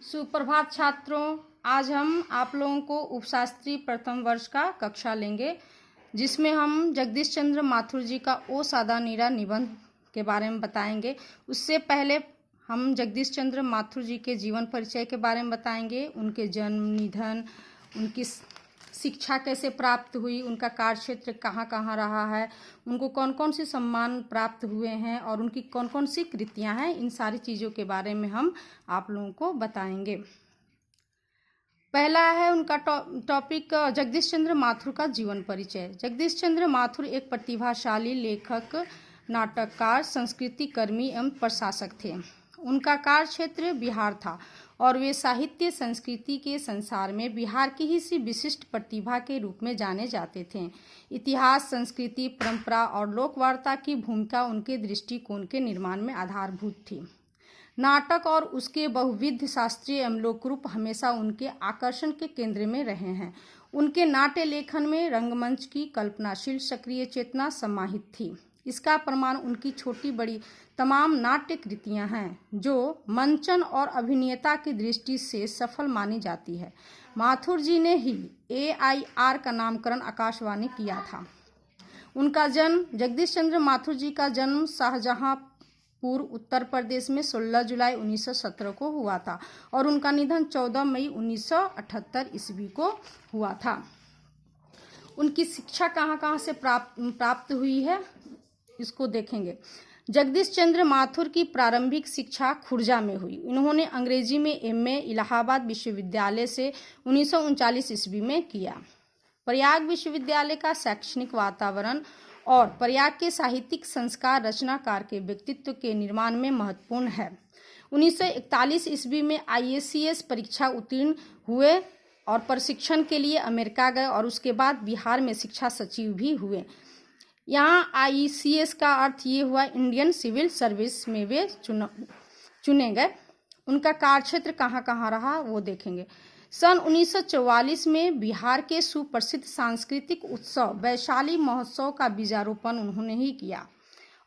सुप्रभात छात्रों, आज हम आप लोगों को उपशास्त्री प्रथम वर्ष का कक्षा लेंगे, जिसमें हम जगदीश चंद्र माथुर जी का ओ सादा नीरा निबंध के बारे में बताएंगे। उससे पहले हम जगदीश चंद्र माथुर जी के जीवन परिचय के बारे में बताएंगे, उनके जन्म, निधन, उनकी शिक्षा कैसे प्राप्त हुई, उनका कार्यक्षेत्र कहाँ कहाँ रहा है, उनको कौन कौन से सम्मान प्राप्त हुए हैं और उनकी कौन कौन सी कृतियाँ हैं, इन सारी चीज़ों के बारे में हम आप लोगों को बताएंगे। पहला है उनका टॉपिक जगदीश चंद्र माथुर का जीवन परिचय। जगदीश चंद्र माथुर एक प्रतिभाशाली लेखक, नाटककार, संस्कृति कर्मी एवं प्रशासक थे। उनका कार्यक्षेत्र बिहार था और वे साहित्य संस्कृति के संसार में बिहार की ही सी विशिष्ट प्रतिभा के रूप में जाने जाते थे। इतिहास, संस्कृति, परंपरा और लोक वार्ता की भूमिका उनके दृष्टिकोण के निर्माण में आधारभूत थी। नाटक और उसके बहुविध शास्त्रीय एवं लोक रूप हमेशा उनके आकर्षण के केंद्र में रहे हैं। उनके नाट्य लेखन में रंगमंच की कल्पनाशील सक्रिय चेतना समाहित थी। इसका प्रमाण उनकी छोटी बड़ी तमाम नाट्य कृतियां हैं, जो मंचन और अभिनेता की दृष्टि से सफल मानी जाती है। माथुर जी ने ही AIR का नामकरण आकाशवाणी किया था। उनका जन्म, जगदीश चंद्र माथुर जी का जन्म शाहजहांपुर, उत्तर प्रदेश में 16 जुलाई 1917 को हुआ था और उनका निधन 14 मई 1978 ईस्वी को हुआ था। उनकी शिक्षा कहाँ कहाँ से प्राप्त हुई है, इसको देखेंगे। जगदीश चंद्र माथुर की प्रारंभिक शिक्षा खुर्जा में हुई। इन्होंने अंग्रेजी में MA इलाहाबाद विश्वविद्यालय से 1939 ईस्वी में किया। प्रयाग विश्वविद्यालय का शैक्षणिक वातावरण और प्रयाग के साहित्यिक संस्कार रचनाकार के व्यक्तित्व के निर्माण में महत्वपूर्ण है। 1941 ईस्वी में IACS परीक्षा उत्तीर्ण हुए और प्रशिक्षण के लिए अमेरिका गए और उसके बाद बिहार में शिक्षा सचिव भी हुए। यहाँ ICS का अर्थ ये हुआ इंडियन सिविल सर्विस में वे चुने गए। उनका कार्यक्षेत्र कहाँ कहाँ रहा वो देखेंगे। सन 1944 में बिहार के सुप्रसिद्ध सांस्कृतिक उत्सव वैशाली महोत्सव का बीजारोपण उन्होंने ही किया।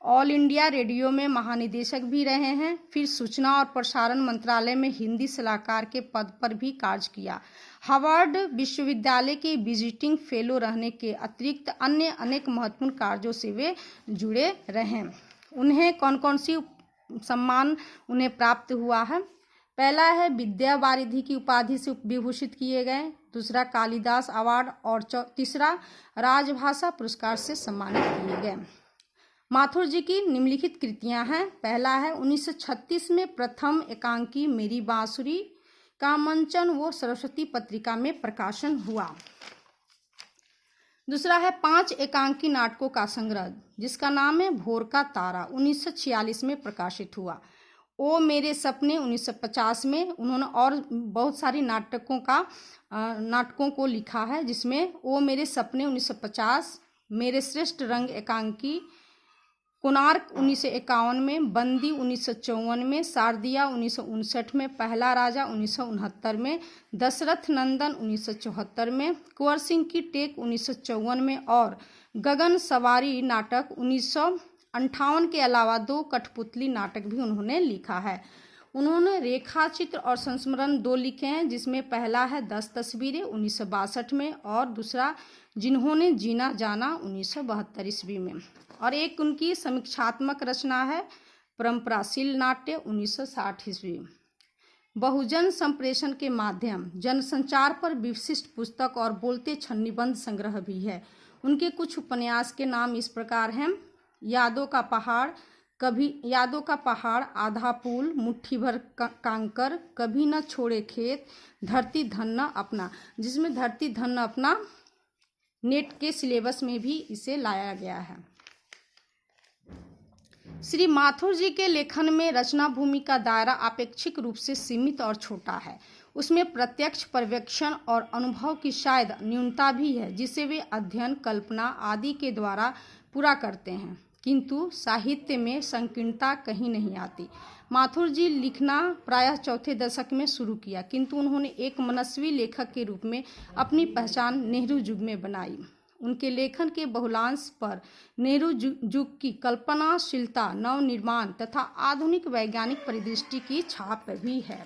ऑल इंडिया रेडियो में महानिदेशक भी रहे हैं। फिर सूचना और प्रसारण मंत्रालय में हिंदी सलाहकार के पद पर भी कार्य किया। हार्वर्ड विश्वविद्यालय के विजिटिंग फेलो रहने के अतिरिक्त अन्य अनेक महत्वपूर्ण कार्यों से वे जुड़े रहे। उन्हें कौन कौन सी सम्मान उन्हें प्राप्त हुआ है? पहला है विद्या वारिधि की उपाधि से विभूषित किए गए, दूसरा कालिदास अवार्ड और तीसरा राजभाषा पुरस्कार से सम्मानित किए गए। माथुर जी की निम्नलिखित कृतियां हैं। पहला है 1936 में प्रथम एकांकी मेरी बांसुरी का मंचन वो सरस्वती पत्रिका में प्रकाशन हुआ। दूसरा है 5 एकांकी नाटकों का संग्रह जिसका नाम है भोर का तारा, 1946 में प्रकाशित हुआ। ओ मेरे सपने 1950 में। उन्होंने और बहुत सारी नाटकों को लिखा है, जिसमें ओ मेरे सपने 1950, मेरे श्रेष्ठ रंग एकांकी, कोणार्क 1951 में, बंदी 1954 में, शारदिया 1959 में, पहला राजा 1969 में, दशरथ नंदन 1974 में, कुंवर सिंह की टेक 1954 में और गगन सवारी नाटक 1958 के अलावा 2 कठपुतली नाटक भी उन्होंने लिखा है। उन्होंने रेखा चित्र और संस्मरण 2 लिखे हैं, जिसमें पहला है 10 तस्वीरें 1962 में और दूसरा जिन्होंने जीना जाना 1972 ईस्वी में, और एक उनकी समीक्षात्मक रचना है परंपराशील नाट्य 1960 ईस्वी। बहुजन संप्रेषण के माध्यम जनसंचार पर विशिष्ट पुस्तक और बोलते क्षण निबंध संग्रह भी है। उनके कुछ उपन्यास के नाम इस प्रकार हैं: यादों का पहाड़, आधा पुल, मुट्ठी भर कांकर, कभी न छोड़े खेत, धरती धन्ना अपना, जिसमें धरती धन्ना अपना नेट के सिलेबस में भी इसे लाया गया है। श्री माथुर जी के लेखन में रचना भूमि का दायरा अपेक्षिक रूप से सीमित और छोटा है। उसमें प्रत्यक्ष पर्यवेक्षण और अनुभव की शायद न्यूनता भी है, जिसे वे अध्ययन, कल्पना आदि के द्वारा पूरा करते हैं, किंतु साहित्य में संकीर्णता कहीं नहीं आती। माथुर जी लिखना प्रायः चौथे दशक में शुरू किया, किंतु उन्होंने एक मनस्वी लेखक के रूप में अपनी पहचान नेहरू युग में बनाई। उनके लेखन के बहुलांश पर नेहरू युग की कल्पनाशीलता, नव निर्माण तथा आधुनिक वैज्ञानिक परिदृष्टि की छाप भी है।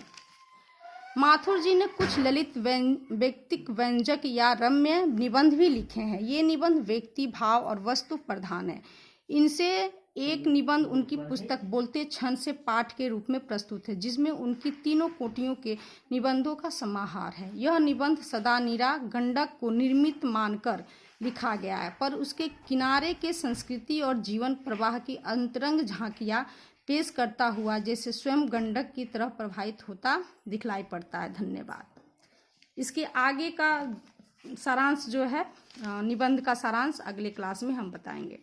माथुर जी ने कुछ ललित व्यक्तिक व्यंजक या रम्य निबंध भी लिखे हैं। ये निबंध व्यक्ति, भाव और वस्तु प्रधान है। इनसे एक निबंध उनकी पुस्तक बोलते क्षण से पाठ के रूप में प्रस्तुत है, जिसमें उनकी तीनों कोटियों के निबंधों का समाहार है। यह निबंध सदानीरा गंडक को निर्मित मानकर लिखा गया है, पर उसके किनारे के संस्कृति और जीवन प्रवाह की अंतरंग झांकियां पेश करता हुआ जैसे स्वयं गंडक की तरह प्रभावित होता दिखलाई पड़ता है। धन्यवाद। इसके आगे का सारांश जो है, निबंध का सारांश अगले क्लास में हम बताएंगे।